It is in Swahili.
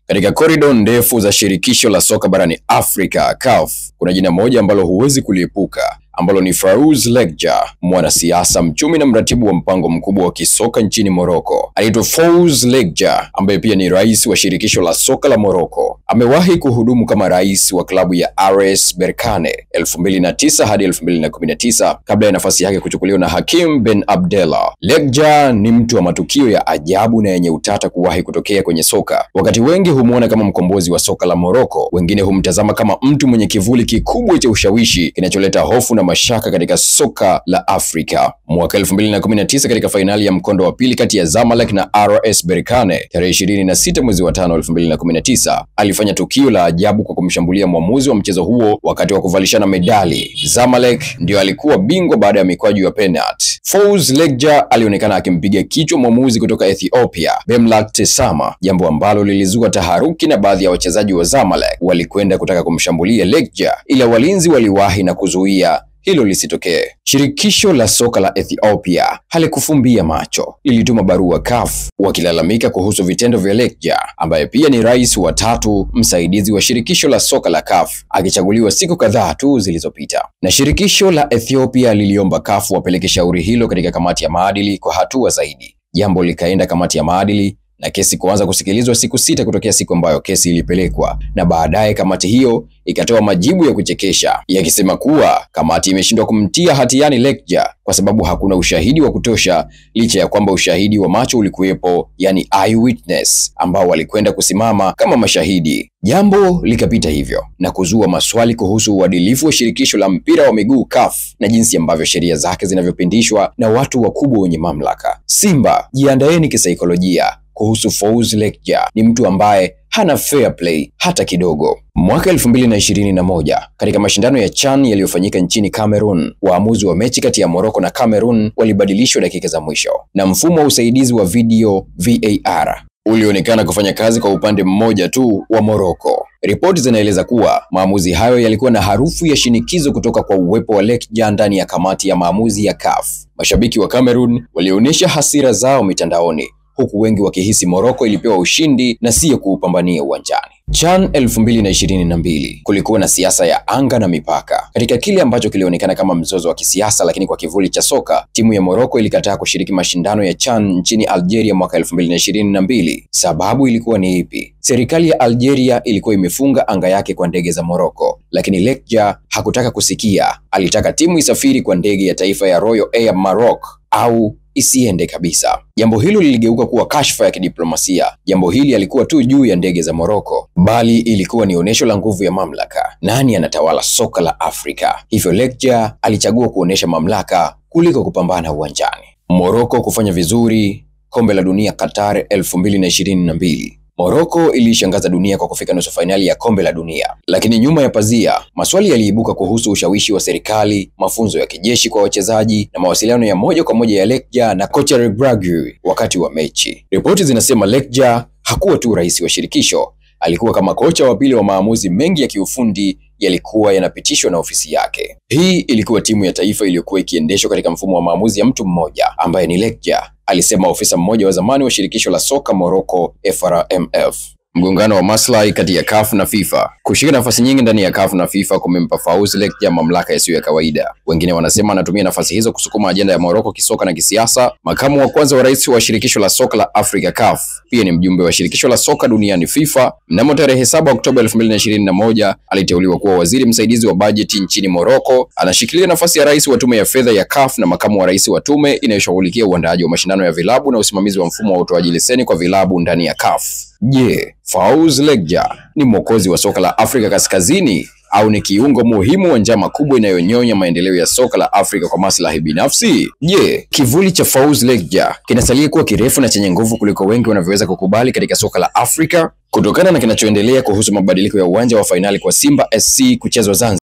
Katika korido ndefu za shirikisho la soka barani Afrika, CAF, kuna jina moja ambalo huwezi kuliepuka, ambalo ni Fawzi Lekjaa, mwanasiasa, mchumi na mratibu wa mpango mkubwa wa kisoka nchini Morocco. Anaitwa Fawzi Lekjaa, ambaye pia ni rais wa shirikisho la soka la Morocco. Amewahi kuhudumu kama rais wa klabu ya RS Berkane 2009 hadi 2019 kabla ya nafasi yake kuchukuliwa na Hakim Ben Abdallah. Lekjaa ni mtu wa matukio ya ajabu na yenye utata kuwahi kutokea kwenye soka. Wakati wengi humuona kama mkombozi wa soka la Morocco, wengine humtazama kama mtu mwenye kivuli kikubwa cha ushawishi kinacholeta hofu na mashaka katika soka la Afrika. Mwaka 2019 katika fainali ya mkondo wa pili kati ya Zamalek na RS Berkane tarehe 26 mwezi wa 5 2019, alifanya tukio la ajabu kwa kumshambulia mwamuzi wa mchezo huo wakati wa kuvalishana medali. Zamalek ndio alikuwa bingwa baada ya mikwaju ya penalty. Fawzi Lekjaa alionekana akimpiga kichwa mwamuzi kutoka Ethiopia, Bemlak Tesama, jambo ambalo lilizua taharuki na baadhi ya wachezaji wa Zamalek walikwenda kutaka kumshambulia Lekjaa, ila walinzi waliwahi na kuzuia hilo lisitokee. Shirikisho la soka la Ethiopia halikufumbia macho, lilituma barua CAF wakilalamika kuhusu vitendo vya Lekjaa, ambaye pia ni rais wa 3 msaidizi wa shirikisho la soka la CAF, akichaguliwa siku kadhaa tu zilizopita. Na shirikisho la Ethiopia liliomba CAF wapeleke shauri hilo katika kamati ya maadili kwa hatua zaidi. Jambo likaenda kamati ya maadili na kesi kuanza kusikilizwa siku 6 kutokea siku ambayo kesi ilipelekwa, na baadaye kamati hiyo ikatoa majibu ya kuchekesha yakisema kuwa kamati imeshindwa kumtia hatiani Lekjaa kwa sababu hakuna ushahidi wa kutosha, licha ya kwamba ushahidi wa macho ulikuwepo, yani eyewitness, ambao walikwenda kusimama kama mashahidi. Jambo likapita hivyo na kuzua maswali kuhusu uadilifu wa shirikisho la mpira wa miguu CAF na jinsi ambavyo sheria zake zinavyopindishwa na watu wakubwa wenye mamlaka. Simba, jiandaeni kisaikolojia kuhusu Fawzi Lekjaa. Ni mtu ambaye hana fair play hata kidogo. Mwaka 2021 katika mashindano ya CHAN yaliyofanyika nchini Cameroon, waamuzi wa mechi kati ya Morocco na Cameroon walibadilishwa dakika za mwisho, na mfumo wa usaidizi wa video VAR ulionekana kufanya kazi kwa upande mmoja tu wa Morocco. Ripoti zinaeleza kuwa maamuzi hayo yalikuwa na harufu ya shinikizo kutoka kwa uwepo wa Lekjaa ndani ya kamati ya maamuzi ya CAF. Mashabiki wa Cameroon walionyesha hasira zao mitandaoni, huku wengi wakihisi Morocco ilipewa ushindi na siyo kuupambania uwanjani. CHAN 2022 kulikuwa na siasa ya anga na mipaka. Katika kile ambacho kilionekana kama mzozo wa kisiasa lakini kwa kivuli cha soka, timu ya Morocco ilikataa kushiriki mashindano ya CHAN nchini Algeria mwaka 2022. Sababu ilikuwa ni ipi? Serikali ya Algeria ilikuwa imefunga anga yake kwa ndege za Morocco, lakini Lekjaa hakutaka kusikia. Alitaka timu isafiri kwa ndege ya taifa ya Royal Air Maroc au isiende kabisa. Jambo hilo liligeuka kuwa kashfa ya kidiplomasia. Jambo hili alikuwa tu juu ya ndege za Morocco, bali ilikuwa ni onesho la nguvu ya mamlaka. Nani anatawala soka la Afrika? Hivyo Lekjaa alichagua kuonesha mamlaka kuliko kupambana uwanjani. Morocco kufanya vizuri kombe la dunia Qatar 2022. Morocco ilishangaza dunia kwa kufika nusu fainali ya kombe la dunia, lakini nyuma ya pazia maswali yaliibuka kuhusu ushawishi wa serikali, mafunzo ya kijeshi kwa wachezaji na mawasiliano ya moja kwa moja ya Lekjaa na kocha Regragui wakati wa mechi. Ripoti zinasema Lekjaa hakuwa tu rais wa shirikisho, alikuwa kama kocha wa pili wa maamuzi mengi ya kiufundi yalikuwa yanapitishwa na ofisi yake. Hii ilikuwa timu ya taifa iliyokuwa ikiendeshwa katika mfumo wa maamuzi ya mtu mmoja ambaye ni Lekjaa, alisema ofisa mmoja wa zamani wa shirikisho la soka Morocco FRMF. Mgongano wa maslahi kati ya CAF na FIFA. Kushika nafasi nyingi ndani ya CAF na FIFA kumempa Fawzi Lekjaa mamlaka yasiyo ya kawaida. Wengine wanasema anatumia nafasi hizo kusukuma ajenda ya Morocco kisoka na kisiasa. Makamu wa kwanza wa rais wa shirikisho la soka la Afrika CAF pia ni mjumbe wa shirikisho la soka duniani FIFA. Mnamo tarehe 7 Oktoba 2021 aliteuliwa kuwa waziri msaidizi wa bajeti nchini Morocco. Anashikilia nafasi ya rais wa tume ya fedha ya CAF na makamu wa rais wa tume inayoshughulikia uandaaji wa mashindano ya vilabu na usimamizi wa mfumo wa utoaji leseni kwa vilabu ndani ya CAF. Je, Fawzi Lekjaa ni mwokozi wa soka la Afrika Kaskazini au ni kiungo muhimu wa njama kubwa inayonyonya maendeleo ya soka la Afrika kwa maslahi binafsi? Je, kivuli cha Fawzi Lekjaa kinasalia kuwa kirefu na chenye nguvu kuliko wengi wanavyoweza kukubali katika soka la Afrika? Kutokana na kinachoendelea kuhusu mabadiliko ya uwanja wa fainali kwa Simba SC kuchezwa Zanzibar,